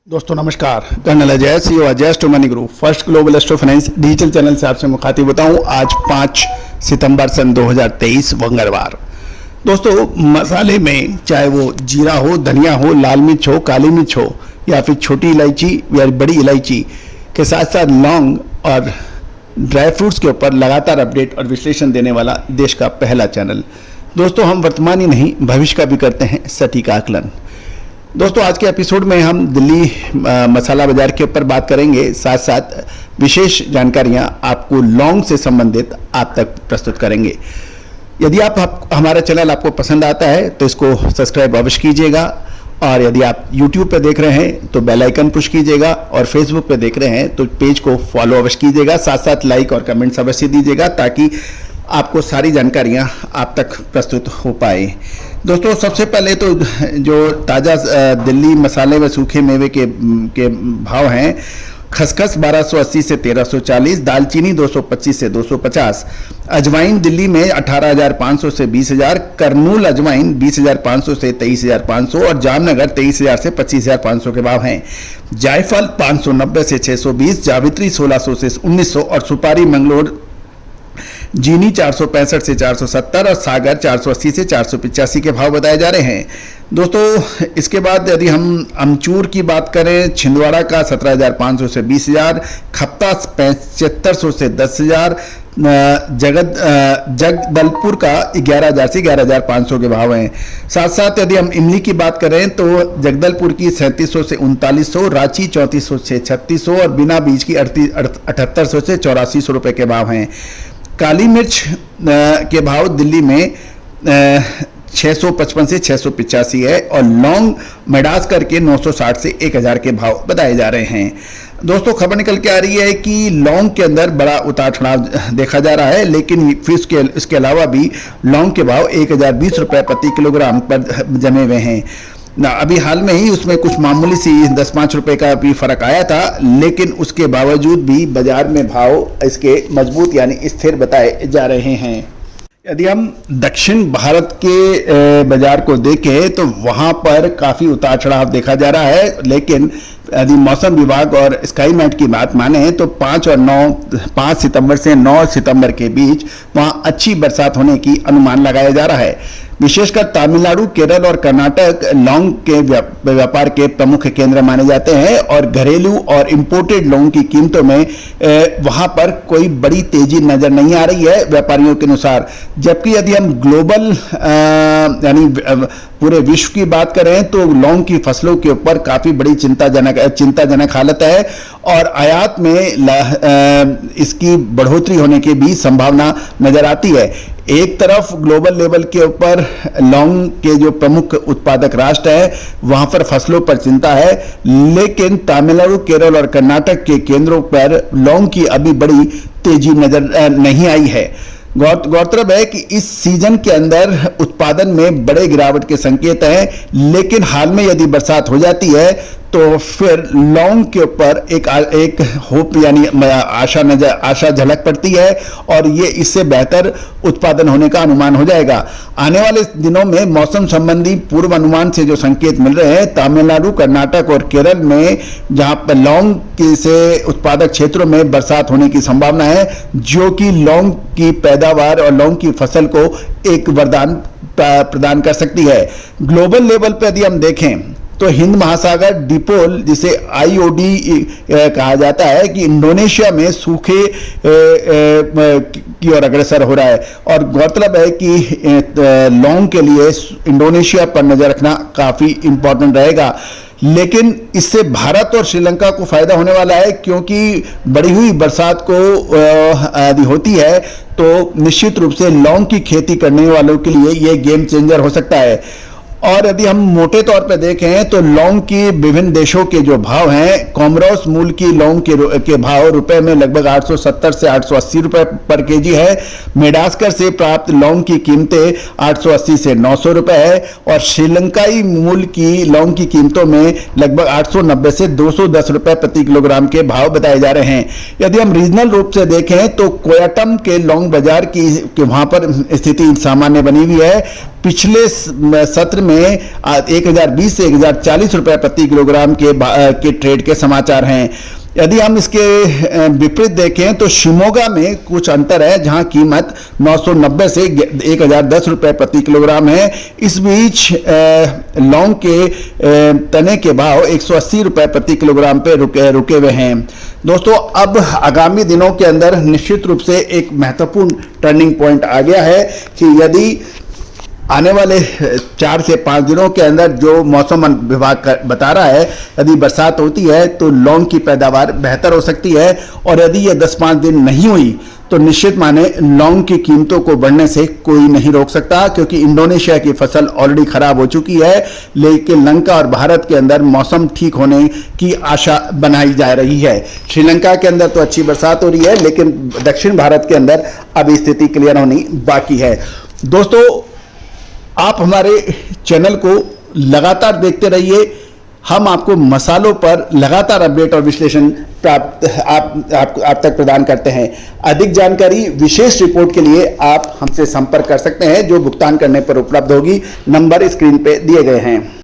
दोस्तों नमस्कार। Colonel Ajay, CEO Ajay astro money group first global astro finance digital channel से आपसे मुखातिब होता हूं। आज 5 सितंबर सन 2023 मंगलवार। दोस्तों मसाले में चाहे वो जीरा हो, धनिया हो, लाल मिर्च हो, काली मिर्च हो या फिर छोटी इलायची या बड़ी इलायची के साथ साथ लौंग और ड्राई फ्रूट्स के ऊपर लगातार अपडेट और विश्लेषण देने वाला देश का पहला चैनल। दोस्तों हम वर्तमान ही नहीं भविष्य का भी करते हैं सटीक आकलन। दोस्तों आज के एपिसोड में हम दिल्ली मसाला बाजार के ऊपर बात करेंगे, साथ साथ विशेष जानकारियां आपको लौंग से संबंधित आप तक प्रस्तुत करेंगे। यदि आप हमारा चैनल आपको पसंद आता है तो इसको सब्सक्राइब अवश्य कीजिएगा, और यदि आप YouTube पे देख रहे हैं तो बेल आइकन पुश कीजिएगा, और Facebook पे देख रहे हैं तो पेज को फॉलो अवश्य कीजिएगा। साथ साथ लाइक और कमेंट्स अवश्य दीजिएगा ताकि आपको सारी जानकारियां आप तक प्रस्तुत हो पाए। दोस्तों सबसे पहले तो जो ताज़ा दिल्ली मसाले व सूखे मेवे के भाव हैं, खसखस 1280 से 1340, दालचीनी 225 से 250, अजवाइन दिल्ली में 18,500 से 20,000, करनूल अजवाइन 20,500 से 23,500 और जामनगर 23,000 से 25,500 के भाव हैं। जायफल 590 से 620, जावित्री 1600 से 1900 और सुपारी मंगलोर जीनी 465 से 470 और सागर 480 से 485 के भाव बताए जा रहे हैं। दोस्तों इसके बाद यदि हम अमचूर की बात करें, छिंदवाड़ा का 17,500 से 20,000, खप्ता 7500 से 10,000, जगदलपुर का 11,000 से 11,500 के भाव हैं। साथ साथ यदि हम इमली की बात करें तो जगदलपुर की 3700 से 3900, रांची 3400 से 3600 और बिना बीज की 7800 से 8400 रुपये के भाव हैं। काली मिर्च के भाव दिल्ली में 655 से 685 है, और लौंग मेडास्कर के 960 से 1000 के भाव बताए जा रहे हैं। दोस्तों खबर निकल के आ रही है कि लौंग के अंदर बड़ा उतार चढ़ाव देखा जा रहा है, लेकिन फिर इसके अलावा भी लौंग के भाव 1020 रुपये प्रति किलोग्राम पर जमे हुए हैं ना। अभी हाल में ही उसमें कुछ मामूली सी 10-5 रुपए का भी फर्क आया था, लेकिन उसके बावजूद भी बाजार में भाव इसके मजबूत यानी स्थिर बताए जा रहे हैं। यदि हम दक्षिण भारत के बाजार को देखें तो वहां पर काफ़ी उतार चढ़ाव देखा जा रहा है, लेकिन यदि मौसम विभाग और स्काईमेट की बात माने तो 5 सितंबर से 9 सितंबर के बीच वहां अच्छी बरसात होने की अनुमान लगाया जा रहा है। विशेषकर तमिलनाडु, केरल और कर्नाटक लौंग के व्यापार के प्रमुख केंद्र माने जाते हैं, और घरेलू और इंपोर्टेड लौंग की कीमतों में वहां पर कोई बड़ी तेजी नजर नहीं आ रही है व्यापारियों के अनुसार। जबकि यदि हम ग्लोबल यानी पूरे विश्व की बात करें तो लौंग की फसलों के ऊपर काफी बड़ी चिंताजनक हालत है, और आयात में इसकी बढ़ोतरी होने की भी संभावना नजर आती है। एक तरफ ग्लोबल लेवल के ऊपर लौंग के जो प्रमुख उत्पादक राष्ट्र है वहां पर फसलों पर चिंता है, लेकिन तमिलनाडु, केरल और कर्नाटक के केंद्रों पर लौंग की अभी बड़ी तेजी नजर नहीं आई है। गौरतलब है कि इस सीजन के अंदर उत्पादन में बड़े गिरावट के संकेत हैं, लेकिन हाल में यदि बरसात हो जाती है तो फिर लौंग के ऊपर एक होप यानी आशा झलक पड़ती है, और ये इससे बेहतर उत्पादन होने का अनुमान हो जाएगा। आने वाले दिनों में मौसम संबंधी पूर्व अनुमान से जो संकेत मिल रहे हैं, तमिलनाडु, कर्नाटक और केरल में जहां पर लौंग से उत्पादक क्षेत्रों में बरसात होने की संभावना है, जो कि लौंग की पैदावार और लौंग की फसल को एक वरदान प्रदान कर सकती है। ग्लोबल लेवल पर यदि हम देखें तो हिंद महासागर डिपोल, जिसे IOD कहा जाता है, कि इंडोनेशिया में सूखे की ओर अग्रसर हो रहा है, और गौरतलब है कि लौंग के लिए इंडोनेशिया पर नजर रखना काफी इंपॉर्टेंट रहेगा। लेकिन इससे भारत और श्रीलंका को फायदा होने वाला है, क्योंकि बढ़ी हुई बरसात को यदि होती है तो निश्चित रूप से लौंग की खेती करने वालों के लिए यह गेम चेंजर हो सकता है। और यदि हम मोटे तौर पर देखें तो लौंग की विभिन्न देशों के जो भाव हैं, कोमोरोस मूल की लौंग के भाव रुपए में लगभग 870 से 880 रुपए पर केजी है। मेडास्कर से प्राप्त लौंग की कीमतें 880 से 900 रुपए है, और श्रीलंकाई मूल की लौंग की कीमतों में लगभग 890 से 210 रुपए प्रति किलोग्राम के भाव बताए जा रहे हैं। यदि हम रीजनल रूप से देखें तो कोयटम के लौंग बाजार की वहां पर स्थिति सामान्य बनी हुई है। पिछले सत्र में 1020 से 1040 रुपए प्रति किलोग्राम के ट्रेड के समाचार हैं। यदि हम इसके विपरीत देखें तो शिमोगा में कुछ अंतर है, जहां कीमत 990 से 1010 रुपए प्रति किलोग्राम है। इस बीच लौंग के तने के भाव 180 रुपए प्रति किलोग्राम पे रुके हुए हैं। दोस्तों, अब आगामी दिनों के अंदर निश्चित रूप से एक महत्वपूर्ण टर्निंग पॉइंट आ गया है कि यदि आने वाले 4 से 5 दिनों के अंदर जो मौसम विभाग बता रहा है, यदि बरसात होती है तो लौंग की पैदावार बेहतर हो सकती है, और यदि ये 10-5 दिन नहीं हुई तो निश्चित माने लौंग की कीमतों को बढ़ने से कोई नहीं रोक सकता, क्योंकि इंडोनेशिया की फसल ऑलरेडी खराब हो चुकी है। लेकिन श्रीलंका और भारत के अंदर मौसम ठीक होने की आशा बनाई जा रही है। श्रीलंका के अंदर तो अच्छी बरसात हो रही है, लेकिन दक्षिण भारत के अंदर अभी स्थिति क्लियर होनी बाकी है। दोस्तों, आप हमारे चैनल को लगातार देखते रहिए। हम आपको मसालों पर लगातार अपडेट और विश्लेषण प्राप्त आप तक प्रदान करते हैं। अधिक जानकारी, विशेष रिपोर्ट के लिए आप हमसे संपर्क कर सकते हैं, जो भुगतान करने पर उपलब्ध होगी। नंबर स्क्रीन पे दिए गए हैं।